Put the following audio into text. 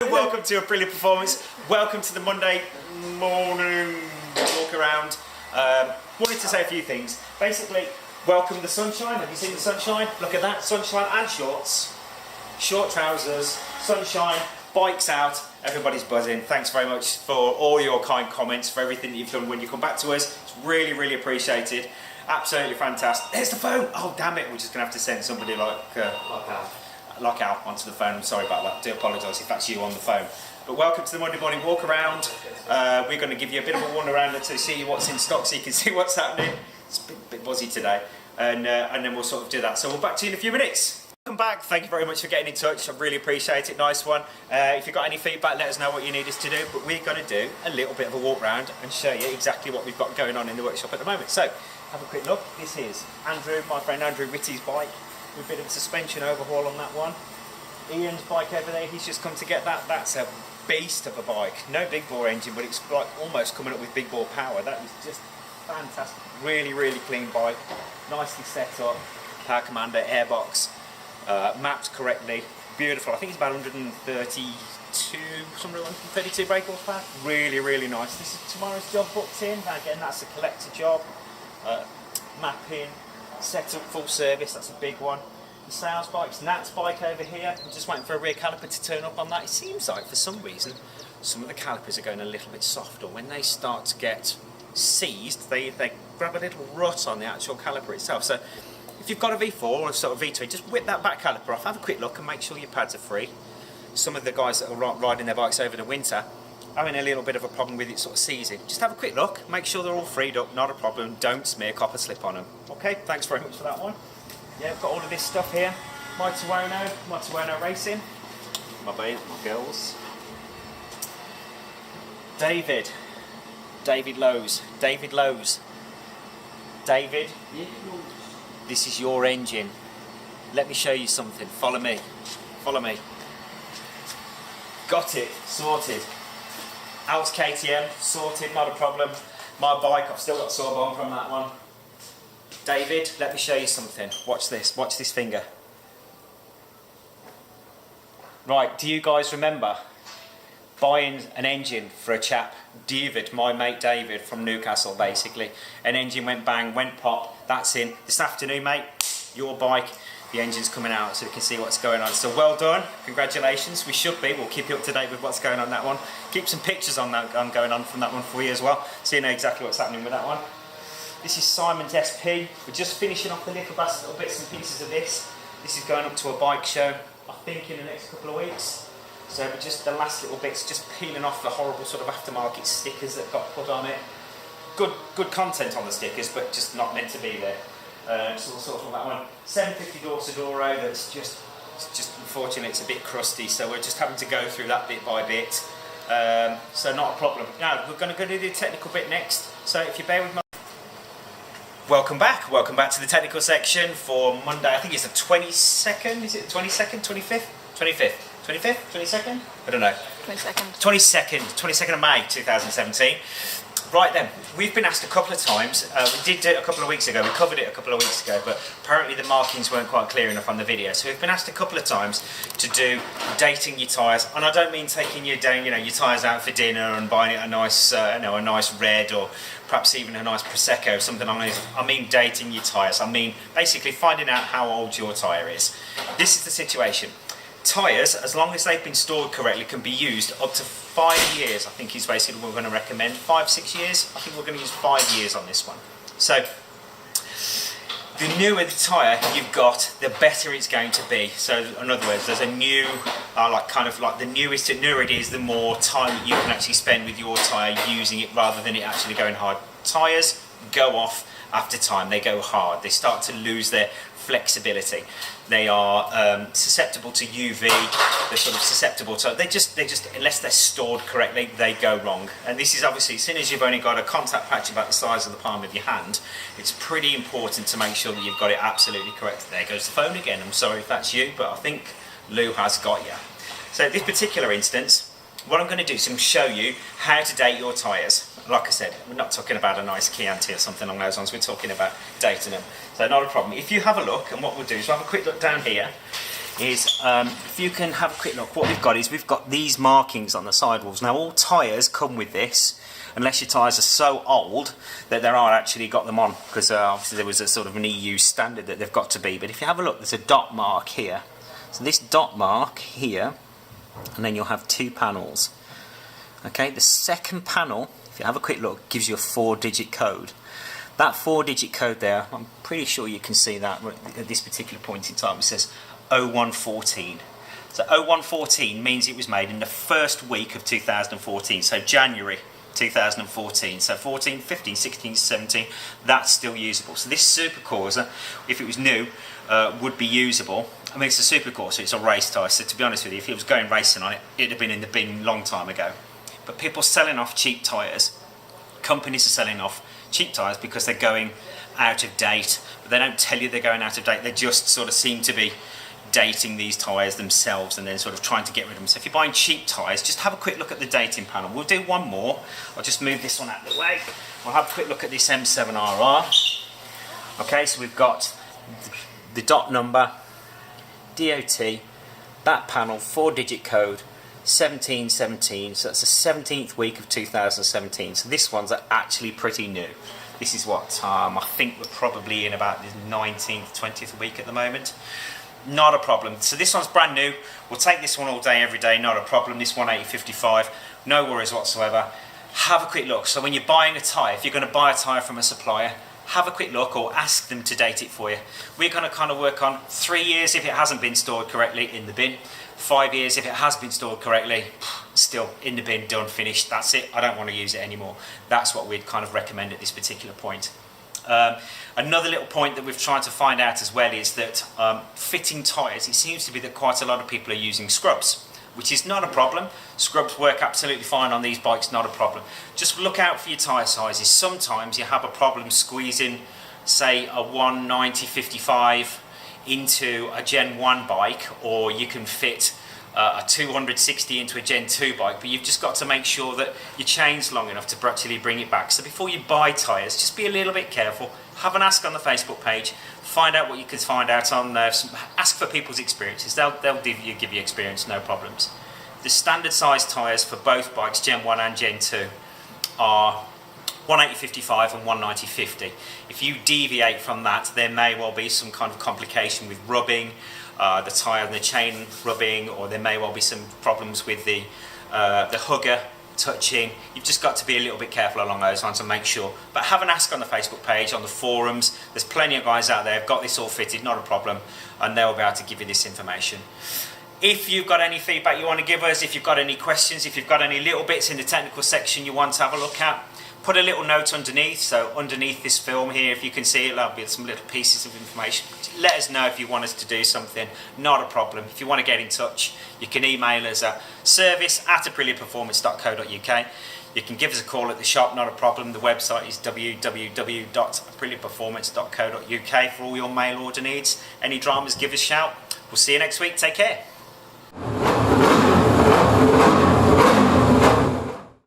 Welcome to a brilliant performance. Welcome to the Monday morning walk around. Wanted to say a few things. Basically, welcome the sunshine. Have you seen the sunshine? Look at that, sunshine and shorts. Short trousers, sunshine, bikes out, everybody's buzzing. Thanks very much for all your kind comments, for everything that you've done when you come back to us. It's really, really appreciated. Absolutely fantastic. There's the phone. Oh, damn it. We're just going to have to send somebody like Al onto the phone. I'm sorry about that. I do apologise if that's you on the phone. But welcome to the Monday morning walk around. We're going to give you a bit of a wander around to see what's in stock so you can see what's happening. It's a bit buzzy today. And then we'll sort of do that. So we'll back to you in a few minutes. Welcome back. Thank you very much for getting in touch. I really appreciate it. Nice one. If you've got any feedback, let us know what you need us to do. But we're going to do a little bit of a walk round and show you exactly what we've got going on in the workshop at the moment. So have a quick look. This is Andrew, my friend Andrew Ritty's bike. With a bit of a suspension overhaul on that one. Ian's bike over there, he's just come to get that. That's a beast of a bike. No big bore engine, but it's like almost coming up with big bore power. That is just fantastic. Really, really clean bike. Nicely set up. Power commander, airbox, mapped correctly. Beautiful. I think it's about 132, somewhere 132 brake horsepower. Really, really nice. This is tomorrow's job booked in. Again, that's a collector job. Mapping, set up, full service. That's a big one. The sales bike's Nat's bike over here. I'm just waiting for a rear caliper to turn up on that. It seems like for some reason some of the calipers are going a little bit soft, or when they start to get seized they grab a little rut on the actual caliper itself. So if you've got a V4 or a sort of V2, just whip that back caliper off, have a quick look and make sure your pads are free. Some of the guys that are riding their bikes over the winter having a little bit of a problem with it sort of seizing. Just have a quick look, make sure they're all freed up, not a problem. Don't smear copper slip on them. Okay, thanks very much for that one. Yeah, I've got all of this stuff here. My Tuono Racing. My babe, my girls. David Lowe's. David, this is your engine. Let me show you something. Follow me. Got it, sorted. Al's KTM, sorted, not a problem. My bike, I've still got sore bone from that one. David, let me show you something. Watch this finger. Right, do you guys remember buying an engine for a chap, David, my mate David from Newcastle basically. An engine went bang, went pop, that's in. This afternoon, mate, your bike, the engine's coming out so we can see what's going on. So well done, congratulations. We'll keep you up to date with what's going on that one. Keep some pictures on that going on from that one for you as well, so you know exactly what's happening with that one. This is Simon's SP. We're just finishing off the little bits and pieces of this. This is going up to a bike show, I think in the next couple of weeks. So we're just the last little bits, just peeling off the horrible sort of aftermarket stickers that got put on it. Good content on the stickers, but just not meant to be there. So we'll sort of that one. 750 Dorsodoro, that's just unfortunately it's a bit crusty, so we're just having to go through that bit by bit. So not a problem. Now we're going to go do the technical bit next. So if you bear with me. Welcome back to the technical section for Monday. I think it's the 22nd, is it 22nd, 25th? 22nd? I don't know. 22nd of May 2017. Right then, we've been asked a couple of times, we did it a couple of weeks ago, we covered it a couple of weeks ago, but apparently the markings weren't quite clear enough on the video. So we've been asked a couple of times to do dating your tyres, and I don't mean taking your tyres out for dinner and buying it a nice, a nice red or perhaps even a nice Prosecco, something like that. I mean dating your tyres. I mean basically finding out how old your tyre is. This is the situation. Tyres, as long as they've been stored correctly, can be used up to 5 years. I think is basically what we're going to recommend. 5-6 years. I think we're going to use 5 years on this one. So the newer the tyre you've got, the better it's going to be. So in other words, there's a new, the newer it is, the more time that you can actually spend with your tyre using it rather than it actually going hard. Tyres go off after time. They go hard. They start to lose their flexibility. They are susceptible to UV. They're sort of susceptible to. They just unless they're stored correctly, they go wrong. And this is obviously, as soon as you've only got a contact patch about the size of the palm of your hand, it's pretty important to make sure that you've got it absolutely correct. There goes the phone again. I'm sorry if that's you, but I think Lou has got you. So this particular instance, what I'm going to do is I'm going to show you how to date your tyres. Like I said, we're not talking about a nice Chianti or something along those lines, we're talking about dating them. So not a problem. If you have a look, and what we'll do is we'll have a quick look down here. is if you can have a quick look, what we've got is we've got these markings on the sidewalls. Now all tyres come with this, unless your tyres are so old that there are actually got them on, because obviously there was a sort of an EU standard that they've got to be. But if you have a look, there's a dot mark here. So this dot mark here, and then you'll have 2 panels. Okay, the second panel, if you have a quick look, gives you a 4-digit code. That 4-digit code there, I'm pretty sure you can see that at this particular point in time. It says 0114. So 0114 means it was made in the first week of 2014, so January 2014. So 14, 15, 16, 17, that's still usable. So this Supercorsa, if it was new, would be usable. I mean, it's a Supercorsa, it's a race tyre, so to be honest with you, if it was going racing on it, it'd have been in the bin a long time ago. But people selling off cheap tyres, companies are selling off cheap tyres because they're going out of date, but they don't tell you they're going out of date. They just sort of seem to be dating these tyres themselves and then sort of trying to get rid of them. So if you're buying cheap tyres, just have a quick look at the dating panel. We'll do one more. I'll just move this one out of the way. We'll have a quick look at this M7RR. Okay, so we've got the dot number, DOT, that panel, 4-digit code, 1717, so that's the 17th week of 2017. So this one's actually pretty new. This is what, I think we're probably in about the 19th, 20th week at the moment. Not a problem. So this one's brand new. We'll take this one all day, every day, not a problem. This 180/55, no worries whatsoever. Have a quick look. So when you're buying a tyre, if you're going to buy a tyre from a supplier, have a quick look or ask them to date it for you. We're going to kind of work on 3 years if it hasn't been stored correctly, in the bin. 5 years if it has been stored correctly, still in the bin, done, finished, that's it, I don't want to use it anymore. That's what we'd kind of recommend at this particular point. Another little point that we've tried to find out as well is that fitting tyres, it seems to be that quite a lot of people are using scrubs, which is not a problem. Scrubs work absolutely fine on these bikes, not a problem. Just look out for your tyre sizes. Sometimes you have a problem squeezing, say, a 190/55 into a Gen 1 bike, or you can fit a 260 into a Gen 2 bike, but you've just got to make sure that your chain's long enough to actually bring it back. So before you buy tyres, just be a little bit careful. Have an ask on the Facebook page, find out what you can find out on there, ask for people's experiences. They'll give you experience, no problems. The standard size tyres for both bikes, Gen 1 and Gen 2, are 180/55 and 190/50. If you deviate from that, there may well be some kind of complication with rubbing, the tyre and the chain rubbing, or there may well be some problems with the hugger touching. You've just got to be a little bit careful along those lines and make sure. But have an ask on the Facebook page, on the forums. There's plenty of guys out there who've got this all fitted, not a problem, and they'll be able to give you this information. If you've got any feedback you want to give us, if you've got any questions, if you've got any little bits in the technical section you want to have a look at, put a little note underneath. So underneath this film here, if you can see it, there'll be some little pieces of information. Let us know if you want us to do something, not a problem. If you want to get in touch, you can email us at service@apriliaperformance.co.uk. You can give us a call at the shop, not a problem. The website is www.apriliaperformance.co.uk for all your mail order needs. Any dramas, give us a shout. We'll see you next week. Take care.